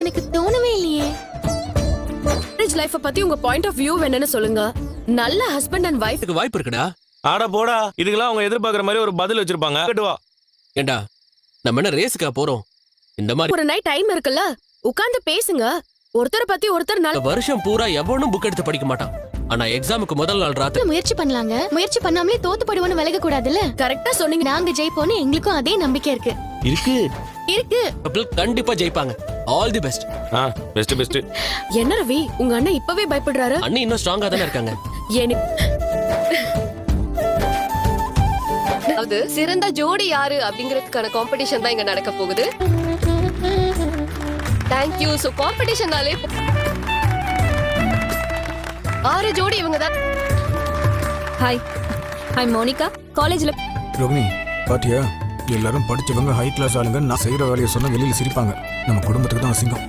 எனக்கு தோணவே இல்லையே. மேரேஜ் லைஃப பத்தி உங்க பாயிண்ட் ஆஃப் வியூ என்னன்னு சொல்லுங்க. நல்ல ஹஸ்பண்ட் அண்ட் வைஃப் இதுக்கு வாய்ப்பு இருக்குடா. ஆட போடா, இதுக்கெல்லாம் அவங்க எதிர்பார்க்குற மாதிரி ஒரு பதில் வச்சிருப்பாங்க. கேட்டுவா. ஏண்டா நம்ம என்ன ரேஸுக்கா போறோம்? இந்த மாதிரி ஒரு நைட் டைம் இருக்குல்ல, உட்கார்ந்து பேசுங்க. ஒருத்தரை பத்தி ஒருத்தர் நல்ல வருஷம் பூரா எவனும் புக் எடுத்து படிக்க மாட்டான். ஆனா எக்ஸாமுக்கு முதல் நாள் ராத்திரி முயற்சி பண்ணலாங்க. முயற்சி பண்ணாமலே தோத்து போடுவோன்னு விலக கூடாதுல்ல. கரெக்டா சொன்னீங்க. நாங்க ஜெயிப்போம்னு எங்களுக்கும் அதே நம்பிக்கை இருக்கு. இருக்கு. கண்டிப்பா ஜெயிப்பாங்க. All the best. பெஸ்ட். என்ன ரவி, உங்க அண்ணன் இப்பவே பயப்படுறாரு? அண்ணி இன்னும் ஸ்ட்ராங்கா தானே இருக்காங்க. அது சிறந்த ஜோடி யாரு அப்படிங்கிறதுக்கான காம்படிஷன் தான் இங்க நடக்க போகுது. தேங்க்யூ. சோ காம்படிஷன்னாலே 6 ஜோடி இவங்க தான். Hi Monica. காலேஜ்ல ரோகிணி பாத்தியா, எல்லாரும் படிச்சவங்க ஹை கிளாஸ் ஆளுங்க. நான் செய்யற வேலையை சொன்னா வெளியில சிரிப்பாங்க. நம்ம குடும்பத்துக்கு தான் அசிங்கம்.